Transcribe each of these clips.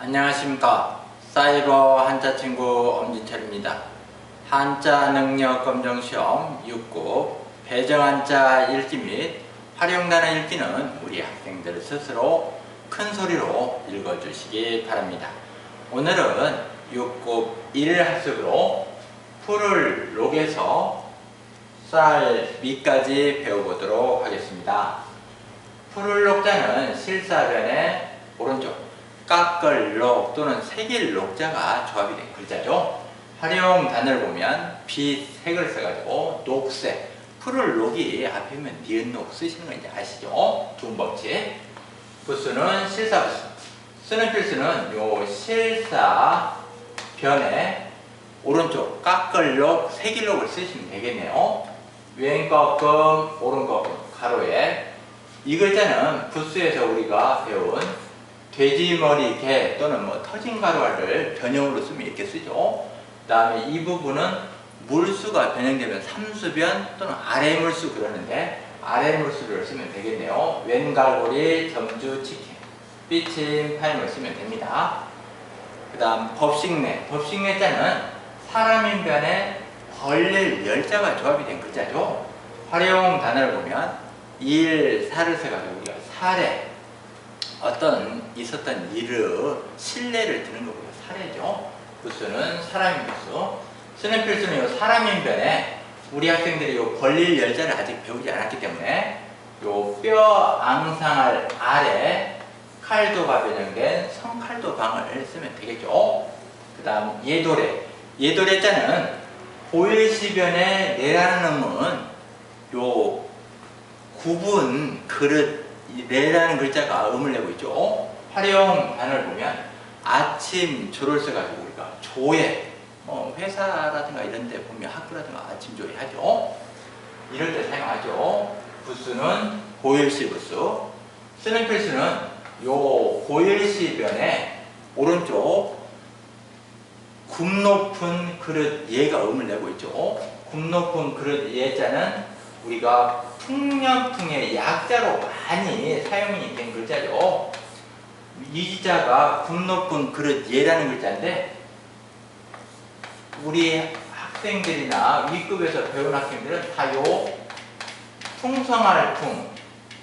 안녕하십니까. 사이버 한자친구 엄지철입니다. 한자 능력 검정 시험 6급 배정한자 읽기 및 활용단어 읽기는 우리 학생들 스스로 큰 소리로 읽어주시기 바랍니다. 오늘은 6급 1학습으로 풀을 녹에서 쌀 밑까지 배워보도록 하겠습니다. 풀을 녹자는 실사변의 오른쪽 깎을 녹 또는 새길 녹자가 조합이 된 글자죠. 활용 단어를 보면 빛, 색을 써가지고 녹색, 풀을 녹이 앞이면 니은 녹 쓰시는 거 이제 아시죠? 두음법칙. 부수는 실사 부수. 쓰는 필수는 요 실사 변의 오른쪽 깎을 녹, 새길 녹을 쓰시면 되겠네요. 왼 거금, 오른 거금, 가로에. 이 글자는 부수에서 우리가 배운 돼지머리 개 또는 터진 가루를 변형으로 쓰면 이렇게 쓰죠. 그 다음에 이 부분은 물수가 변형되면 삼수변 또는 아래 물수 그러는데 아래 물수를 쓰면 되겠네요. 왼갈고리, 점주, 치킨, 삐침, 파임을 쓰면 됩니다. 그 다음 법식내. 법식내자는 사람인 변에 벌릴 열자가 조합이 된 글자죠. 활용 단어를 보면 일, 사를 써가지고 우리가 사례 어떤 있었던 일을 신뢰를 드는 거고요. 사례죠. 부수는 사람인 부수. 쓰는 필수는 요 사람인 변에 우리 학생들이 요 벌릴 열자를 아직 배우지 않았기 때문에 요 뼈 앙상할 아래 칼도가 변형된 성칼도방을 쓰면 되겠죠. 그 다음 예도래. 예도래자는 보일시변의 내라는 음은 요 구분 그릇 내라는 글자가 음을 내고 있죠. 활용 단어를 보면 아침 조를 써가지고 우리가 조회 회사라든가 이런 데 보면 학교라든가 아침 조회 하죠. 이럴 때 사용하죠. 부수는 고일시 부수. 쓰는 필수는 요 고일시 변에 오른쪽 굽 높은 그릇 예가 음을 내고 있죠. 굽 높은 그릇 예자는 우리가 풍년풍의 약자로 많이 사용이 된 글자죠. 이 자가 굽 높은 그릇 예라는 글자인데 우리 학생들이나 위급에서 배운 학생들은 다 요 풍성할 풍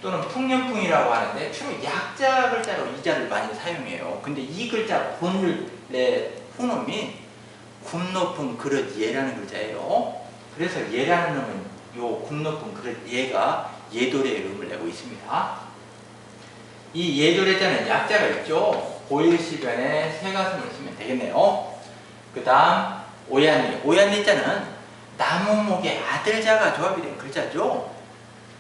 또는 풍년풍이라고 하는데 주로 약자 글자로 이 자를 많이 사용해요. 근데 이 글자 본래 fun음이 굽 높은 그릇 예라는 글자예요. 그래서 예라는 놈은 요 굽 높은 그릇 예가 예도래의 음을 내고 있습니다. 이 예도래자는 약자가 있죠. 고일시변에 새가슴을 쓰면 되겠네요. 그 다음 오얏니. 오얏니자는 나무목의 아들자가 조합이 된 글자죠.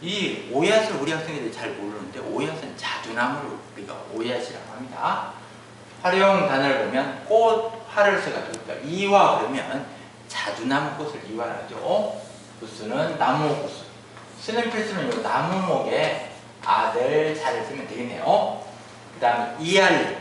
이 오얏을 우리 학생들이 잘 모르는데 오얏은 자두나무를 우리가 오얏이라고 합니다. 활용 단어를 보면 꽃, 화를 써가지고 그러니까 이화 그러면 자두나무 꽃을 이화하죠. 부수는 나무 부수. 쓰는 필수는 요 나무목의 아들 자를 쓰면 되겠네요. 그 다음에 이알리.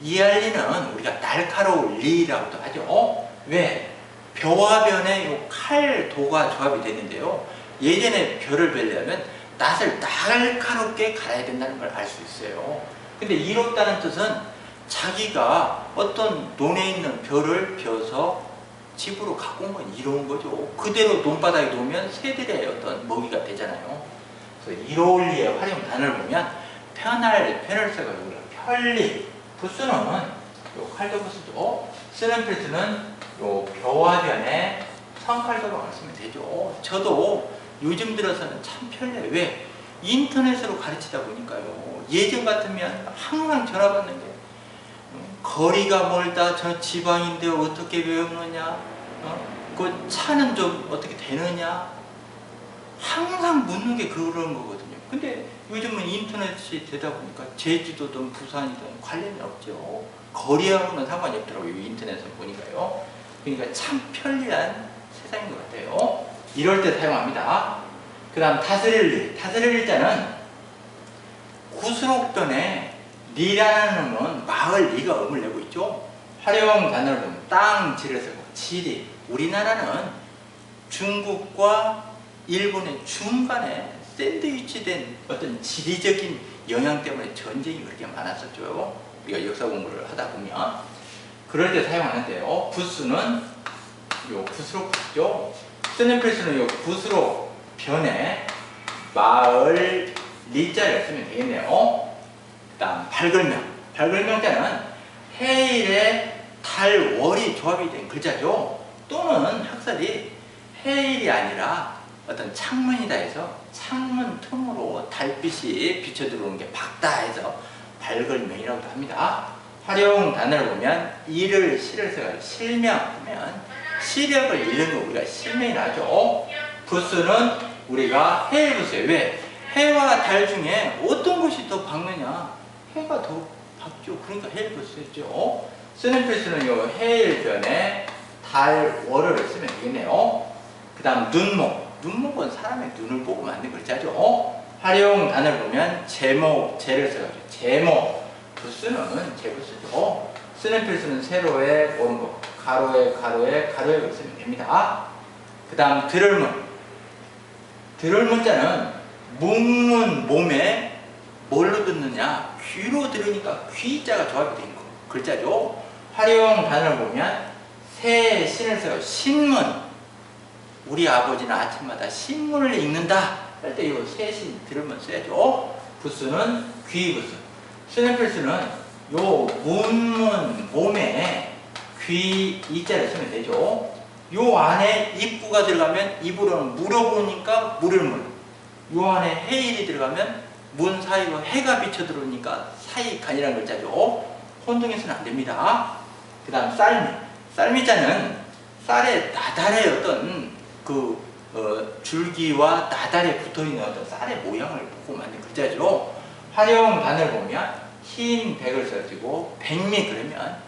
이알리는 우리가 날카로울 리라고도 하죠. 왜? 벼와 변에 요 칼도가 조합이 되는데요. 예전에 벼를 베려면 낫을 날카롭게 갈아야 된다는 걸 알 수 있어요. 근데 이롭다는 뜻은 자기가 어떤 논에 있는 벼를 벼서 집으로 갖고 온 건 이로운 거죠. 그대로 논바닥에 놓으면 새들의 어떤 먹이가 되잖아요. 그래서 이로울리의 활용 단어를 보면 편할, 편을 써가지고 편리. 부수는 요 칼도 부수도. 쓰는 필수는 요 벼와변에 성칼도방을 쓰면 되죠. 저도 요즘 들어서는 참 편리해요. 왜? 인터넷으로 가르치다 보니까요. 예전 같으면 항상 전화 받는 게 거리가 멀다, 저 지방인데 어떻게 배우느냐, 그 차는 좀 어떻게 되느냐, 항상 묻는 게 그런 거거든요. 근데 요즘은 인터넷이 되다 보니까 제주도든 부산이든 관련이 없죠. 거리하고는 상관이 없더라고요. 인터넷을 보니까요. 그러니까 참 편리한 세상인 것 같아요. 이럴 때 사용합니다. 그 다음 다스릴리. 다스릴리 자는 구수록변에 리라는 음은 마을 리가 음을 내고 있죠. 활용 단어를 보면 땅, 지를 쓰고 지리. 우리나라는 중국과 일본의 중간에 샌드위치된 어떤 지리적인 영향 때문에 전쟁이 그렇게 많았었죠. 우리가 역사 공부를 하다 보면 그럴 때 사용하는데요. 부수는 요 붓으로 붙죠. 쓰는 필수는 요 붓으로 변해 마을 리자를 쓰면 되겠네요. 그 다음 발글명. 발글명자는 해일에 달, 월이 조합이 된 글자죠. 또는 학설이 해일이 아니라 어떤 창문이다 해서 창문 틈으로 달빛이 비쳐 들어오는 게 밝다 해서 발글명이라고도 합니다. 활용 단어를 보면 이를 시를 써가지고 실명하면 시력을 잃는 거 우리가 실명이라 하죠. 부수는 우리가 해일 부수예요. 왜? 해와 달 중에 어떤 것이 더 밝느냐? 해가 더 밝죠. 그러니까 해일 부수였죠. 쓰는 필수는 요 해일 변에 달, 월을 쓰면 되겠네요. 그 다음 눈목. 눈목은 사람의 눈을 보고 만든 글자죠. 활용 단어를 보면 제목, 제를 써가지고 제목. 부수는 제부수죠. 쓰는 필수는 세로에 오른쪽, 가로에 가로에 쓰면 됩니다. 그 다음 들을문. 들을문자는 문문 몸에 뭘로 듣느냐? 귀로 들으니까 귀자가 조합이 된 글자죠. 활용 단어를 보면 새 신을 써요. 신문. 우리 아버지는 아침마다 신문을 읽는다 할 때 이 새신 들으면 써야죠. 부수는 귀부수. 쓰는 필수는 요 문문 몸에 귀 이자를 쓰면 되죠. 요 안에 입구가 들어가면 입으로는 물어보니까 물을문. 요 안에 해일이 들어가면 문 사이로 해가 비쳐 들어오니까 사이간이라는 글자죠. 혼동해서는 안 됩니다. 그 다음 쌀미. 쌀미자는 쌀에 나달의 어떤 줄기와 나달에 붙어있는 어떤 쌀의 모양을 보고 만든 글자죠. 활용 단어를 보면 흰 백을 써지고 백미 그러면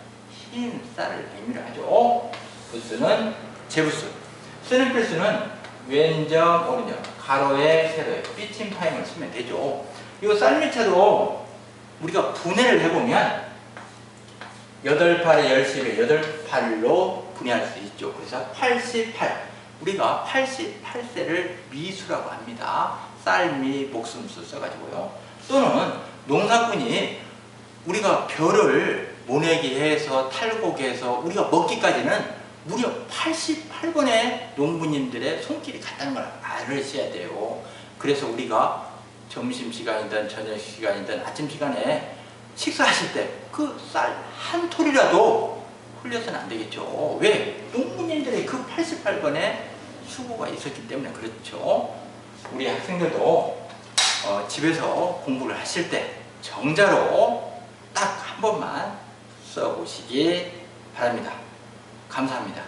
흰 쌀을 백미를 하죠. 부수는 제부수. 쓰는 필수는 왼점 오른점 가로에 세로에 삐침 파임을 쓰면 되죠. 이 쌀미차도 우리가 분해를 해보면 8팔에 10에 8팔로 분해할 수 있죠. 그래서 88. 우리가 88세를 미수라고 합니다. 쌀미 목숨수 써가지고요. 또는 농사꾼이 우리가 벼를 모내기 해서 탈곡해서 우리가 먹기까지는 무려 88번의 농부님들의 손길이 갔다는 걸 알으셔야 돼요. 그래서 우리가 점심시간이든 저녁시간이든 아침시간에 식사하실 때 그 쌀 한 톨이라도 흘려서는 안 되겠죠. 왜? 농부님들의 그 88번의 수고가 있었기 때문에 그렇죠. 우리 학생들도 집에서 공부를 하실 때 정자로 딱 한 번만 써보시기 바랍니다. 감사합니다.